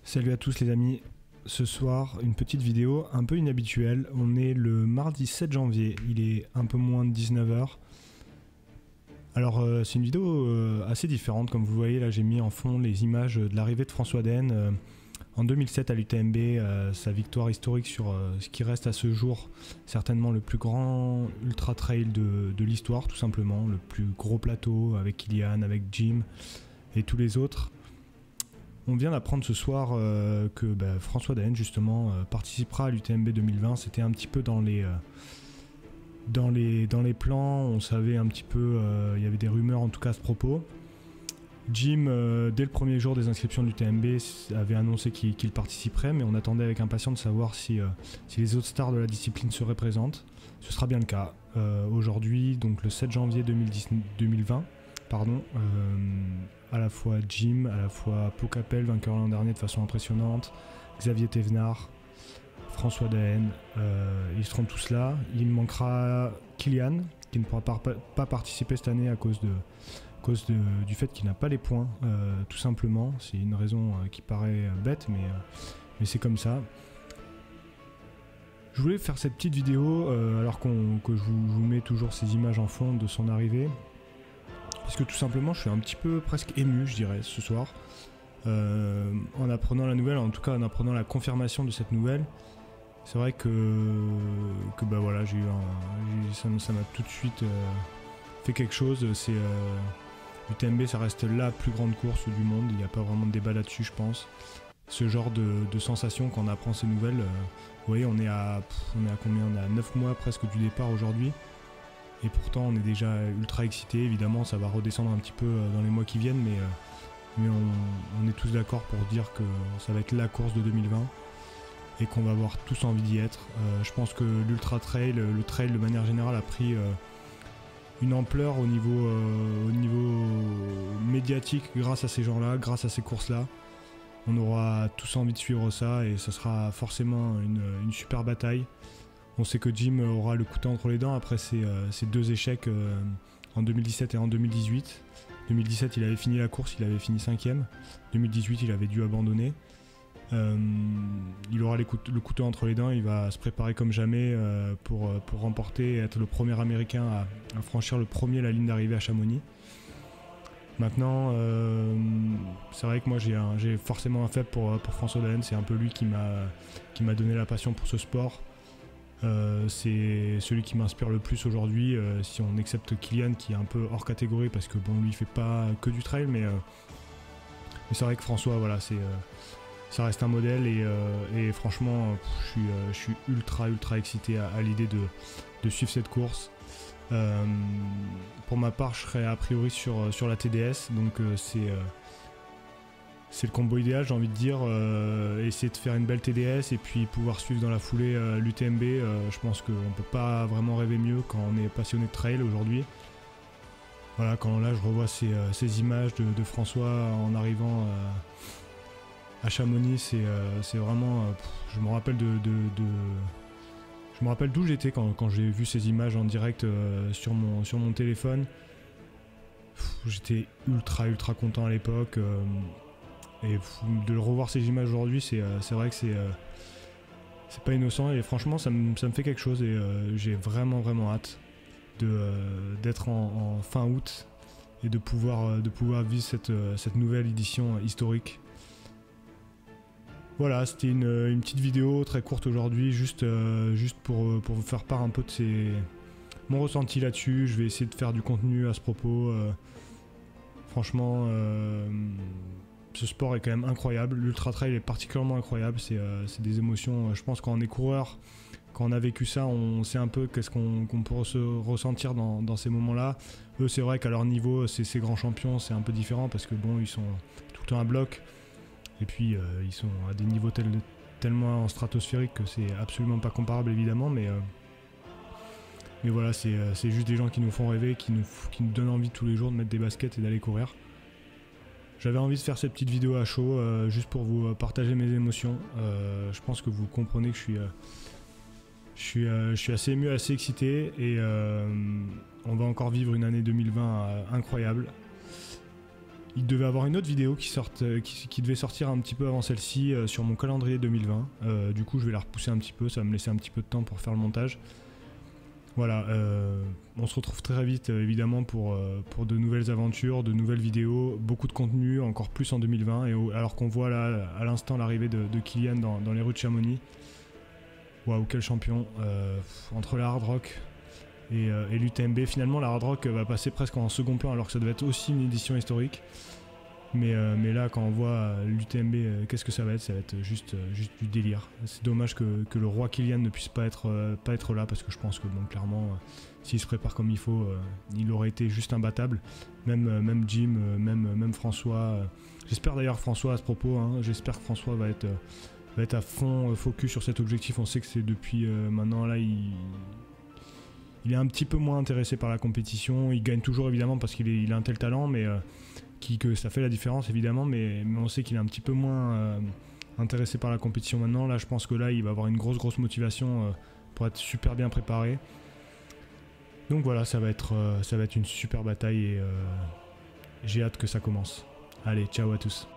Salut à tous les amis, ce soir une petite vidéo un peu inhabituelle, on est le mardi 7 janvier, il est un peu moins de 19 h. Alors c'est une vidéo assez différente, comme vous voyez là j'ai mis en fond les images de l'arrivée de François Daen en 2007 à l'UTMB, sa victoire historique sur ce qui reste à ce jour certainement le plus grand ultra trail de l'histoire tout simplement, le plus gros plateau avec Kilian, avec Jim et tous les autres. On vient d'apprendre ce soir que François Daen justement participera à l'UTMB 2020. C'était un petit peu dans les plans, on savait un petit peu, il y avait des rumeurs en tout cas à ce propos. Jim, dès le premier jour des inscriptions de l'UTMB, avait annoncé qu'il participerait, mais on attendait avec impatience de savoir si les autres stars de la discipline seraient présentes. Ce sera bien le cas. Aujourd'hui, donc le 7 janvier 2020, à la fois Jim, à la fois Pau Capel, vainqueur l'an dernier de façon impressionnante, Xavier Thévenard, François Daen, ils seront tous là. Il manquera Kilian, qui ne pourra pas participer cette année à cause du fait qu'il n'a pas les points, tout simplement. C'est une raison qui paraît bête, mais c'est comme ça. Je voulais faire cette petite vidéo alors que je vous mets toujours ces images en fond de son arrivée. Parce que tout simplement je suis un petit peu presque ému je dirais ce soir en apprenant la nouvelle, en tout cas en apprenant la confirmation de cette nouvelle. C'est vrai que voilà, ça m'a tout de suite fait quelque chose. C'est l'UTMB, ça reste la plus grande course du monde, il n'y a pas vraiment de débat là-dessus je pense. Ce genre de sensation quand on apprend ces nouvelles, vous voyez on est à combien, on est à 9 mois presque du départ aujourd'hui. Et pourtant on est déjà ultra excité, évidemment ça va redescendre un petit peu dans les mois qui viennent, mais on est tous d'accord pour dire que ça va être la course de 2020 et qu'on va avoir tous envie d'y être. Je pense que l'ultra trail, le trail de manière générale a pris une ampleur au niveau médiatique grâce à ces gens-là, grâce à ces courses-là. On aura tous envie de suivre ça et ça sera forcément une super bataille. On sait que Jim aura le couteau entre les dents après ses deux échecs en 2017 et en 2018. 2017 il avait fini la course, il avait fini 5ème. 2018 il avait dû abandonner. Il aura le couteau entre les dents, il va se préparer comme jamais pour remporter et être le premier américain à franchir le premier la ligne d'arrivée à Chamonix. Maintenant, c'est vrai que moi j'ai forcément un faible pour François Daen, c'est un peu lui qui m'a donné la passion pour ce sport. C'est celui qui m'inspire le plus aujourd'hui, si on accepte Kilian qui est un peu hors catégorie parce que bon lui il fait pas que du trail, mais c'est vrai que François voilà, ça reste un modèle et franchement je suis ultra excité à l'idée de suivre cette course. Pour ma part je serai a priori sur la TDS, donc c'est le combo idéal, j'ai envie de dire, essayer de faire une belle TDS et puis pouvoir suivre dans la foulée l'UTMB. Je pense qu'on ne peut pas vraiment rêver mieux quand on est passionné de trail aujourd'hui. Voilà, quand là je revois ces images de François en arrivant à Chamonix, c'est vraiment... je me rappelle je me rappelle d'où j'étais quand j'ai vu ces images en direct sur mon téléphone. J'étais ultra content à l'époque. Et de revoir ces images aujourd'hui, c'est vrai que c'est pas innocent et franchement ça me fait quelque chose et j'ai vraiment hâte d'être en fin août et de pouvoir vivre cette nouvelle édition historique. Voilà, c'était une petite vidéo très courte aujourd'hui, juste pour vous faire part un peu de mon ressenti là-dessus. Je vais essayer de faire du contenu à ce propos. Franchement... ce sport est quand même incroyable, l'ultra trail est particulièrement incroyable, c'est des émotions, je pense quand on est coureur, quand on a vécu ça, on sait un peu qu'est-ce qu'on peut ressentir dans ces moments-là. Eux c'est vrai qu'à leur niveau, ces grands champions, c'est un peu différent parce que bon, ils sont tout le temps à bloc, et puis ils sont à des niveaux tellement stratosphériques que c'est absolument pas comparable évidemment, mais voilà, c'est juste des gens qui nous font rêver, qui nous donnent envie tous les jours de mettre des baskets et d'aller courir. J'avais envie de faire cette petite vidéo à chaud, juste pour vous partager mes émotions. Je pense que vous comprenez que je suis assez ému, assez excité, et on va encore vivre une année 2020 incroyable. il devait avoir une autre vidéo qui devait sortir un petit peu avant celle-ci sur mon calendrier 2020. Du coup, je vais la repousser un petit peu, ça va me laisser un petit peu de temps pour faire le montage. Voilà, on se retrouve très vite évidemment pour de nouvelles aventures, de nouvelles vidéos, beaucoup de contenu, encore plus en 2020. Alors qu'on voit là à l'instant l'arrivée de Kylian dans les rues de Chamonix. Waouh, quel champion. Entre la Hard Rock et l'UTMB, finalement la Hard Rock va passer presque en second plan alors que ça devait être aussi une édition historique. Mais là, quand on voit l'UTMB, qu'est-ce que ça va être? Ça va être juste du délire. C'est dommage que le roi Kylian ne puisse pas être là, parce que je pense que bon, clairement, s'il se prépare comme il faut, il aurait été juste imbattable. Même Jim, même François. J'espère d'ailleurs François à ce propos, hein, j'espère que François va être à fond focus sur cet objectif. On sait que c'est depuis maintenant, là, il est un petit peu moins intéressé par la compétition. Il gagne toujours évidemment parce qu'il a un tel talent, mais que ça fait la différence évidemment, mais on sait qu'il est un petit peu moins intéressé par la compétition maintenant. Là, je pense que là, il va avoir une grosse motivation pour être super bien préparé. Donc voilà, ça va être une super bataille et j'ai hâte que ça commence. Allez, ciao à tous.